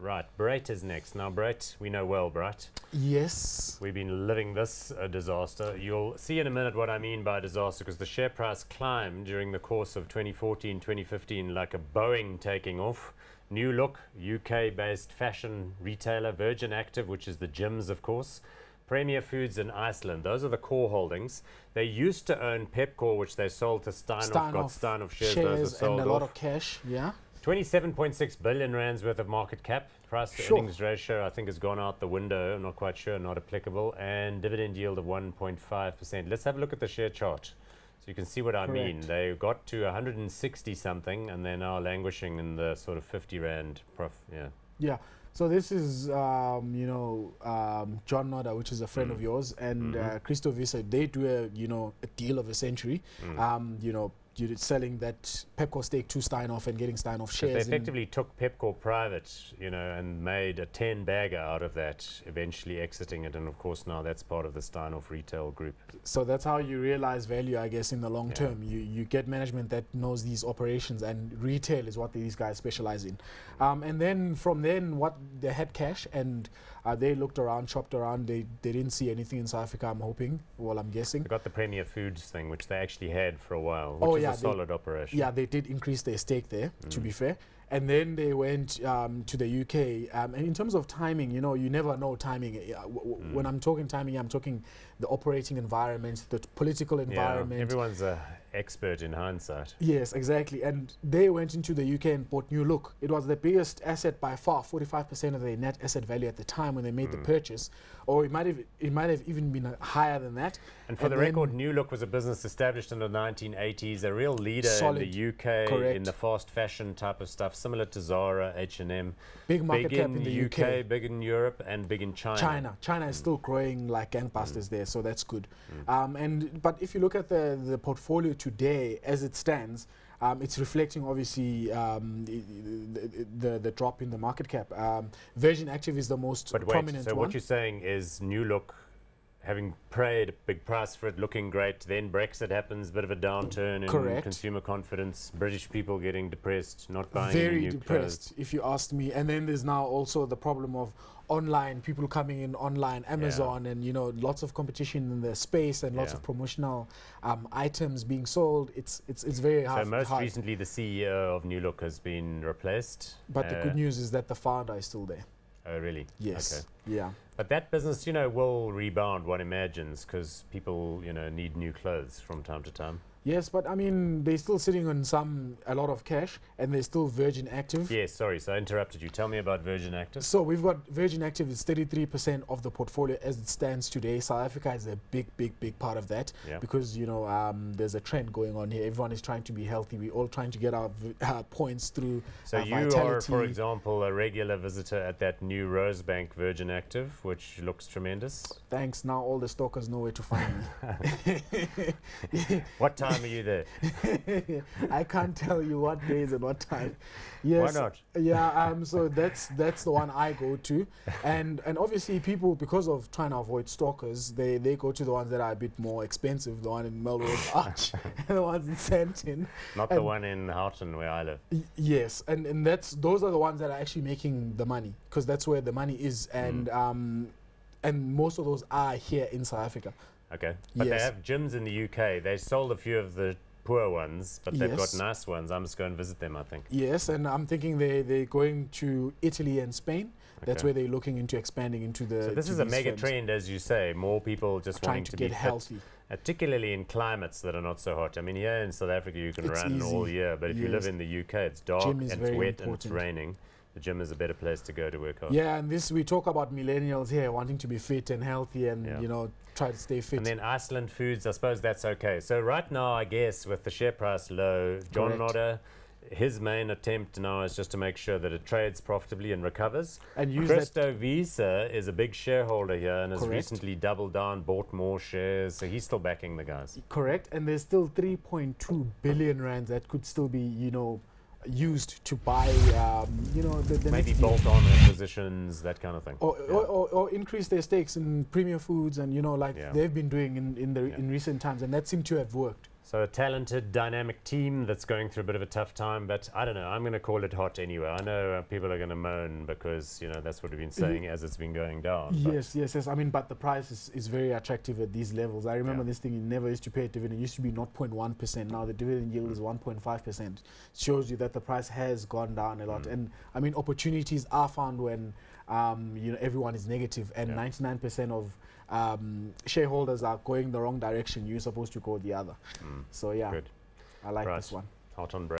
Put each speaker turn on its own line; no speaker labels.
Right, Brait is next. Now, Brait, we know well, Brait.
Yes.
We've been living this disaster. You'll see in a minute what I mean by disaster, because the share price climbed during the course of 2014, 2015 like a Boeing taking off. New Look, UK-based fashion retailer, Virgin Active, which is the gyms, of course. Premier Foods in Iceland. Those are the core holdings. They used to own Pepkor, which they sold to Steinhoff, got Steinhoff shares, those were sold
and a lot
off.
of cash, yeah.
27.6 billion rands worth of market cap. Price to earnings ratio, I think, has gone out the window. I'm not quite sure, not applicable. And dividend yield of 1.5%. Let's have a look at the share chart so you can see what I mean. They got to 160 something and they're now languishing in the sort of 50 rand
Yeah. So this is, John Nodda, which is a friend of yours, and Christo Visa. They do a deal of a century. You're selling that Pepkor stake to Steinhoff and getting Steinhoff shares.
They effectively took Pepkor private, and made a 10 bagger out of that, eventually exiting it. And of course now that's part of the Steinhoff retail group.
So that's how you realize value, I guess, in the long term. You get management that knows these operations, and retail is what these guys specialize in. And then from then, they had cash, and they looked around, shopped around. They didn't see anything in South Africa, I'm hoping. Well, I'm guessing.
They got the Premier Foods thing, which they actually had for a while, which is a solid operation.
Yeah, they did increase their stake there, to be fair. And then they went to the UK. And in terms of timing, you never know timing. When I'm talking timing, I'm talking the operating environment, the political environment.
Yeah, everyone's an expert in hindsight.
Yes, exactly. And they went into the UK and bought New Look. It was the biggest asset by far, 45% of their net asset value at the time when they made the purchase. Or it might have even been higher than that.
And for the record, New Look was a business established in the 1980s, a real leader in the UK in the fast fashion type of stuff, similar to Zara, H&M.
Big market cap in the UK.
Big in Europe, and big in China.
China is still growing like gangbusters there, so that's good. But if you look at the portfolio today as it stands, it's reflecting obviously the drop in the market cap. Virgin Active is the most prominent one.
So what you're saying is New Look, having paid a big price for it, looking great, then Brexit happens, bit of a downturn in consumer confidence, British people getting depressed, not buying any new
depressed,
clothes.
if you asked me. And then there's now also the problem of online, people coming in online, Amazon, and lots of competition in the space, and lots of promotional items being sold. It's very hard.
So most recently the CEO of New Look has been replaced.
But the good news is that the founder is still there.
Oh, really?
Yes.
Okay.
Yeah.
But that business, will rebound, one imagines, because people, need new clothes from time to time.
Yes, but I mean, they're still sitting on a lot of cash, and they're still Virgin Active.
Yes, sorry, so I interrupted you. Tell me about Virgin Active.
So we've got Virgin Active is 33% of the portfolio as it stands today. South Africa is a big part of that, because there's a trend going on here. Everyone is trying to be healthy. We're all trying to get our points through.
So you are, for example, a regular visitor at that new Rosebank Virgin Active, which looks tremendous.
Thanks. Now all the stalkers know where to find me.
What time are you there?
I can't tell you what days and what time. Yes.
Why not?
Yeah. So that's the one I go to, and obviously people, because of trying to avoid stalkers, they go to the ones that are a bit more expensive. The one in Melrose Arch, and the ones in Sandton.
Not the one in Houghton where I live.
Yes, and those are the ones that are actually making the money, because that's where the money is, and most of those are here in South Africa.
Okay, but they have gyms in the UK. They sold a few of the poor ones, but they've got nice ones. I'm just going to visit them, I think.
Yes, and I'm thinking they're going to Italy and Spain. That's where they're looking into expanding into the.
So this is a mega trend, as you say. More people just wanting to be
get healthy,
particularly in climates that are not so hot. I mean, here in South Africa you can run all year, but if you live in the UK, it's dark and it's wet and it's raining. The gym is a better place to go to work out.
Yeah, and we talk about millennials here wanting to be fit and healthy, and try to stay fit.
And then Iceland Foods, I suppose that's okay. So right now, I guess with the share price low, John Nodda, his main attempt now is just to make sure that it trades profitably and recovers. And Christo Visa is a big shareholder here and has recently doubled down, bought more shares, so he's still backing the guys.
Correct, and there's still 3.2 billion rands that could still be, used to buy, the
maybe bolt-on acquisitions, that kind of thing,
or increase their stakes in Premier Foods, and they've been doing in recent times, and that seemed to have worked.
So a talented, dynamic team that's going through a bit of a tough time, but I don't know, I'm going to call it hot anyway. I know people are going to moan because, you know, that's what we've been saying as it's been going down.
Yes. I mean, but the price is very attractive at these levels. I remember this thing, you never used to pay a dividend. It used to be 0.1%. Now the dividend yield is 1.5%. Shows you that the price has gone down a lot. And I mean, opportunities are found when you know, everyone is negative, and 99% of shareholders are going the wrong direction. You're supposed to go the other. So yeah,
good.
I like this one.
Hot on Brait.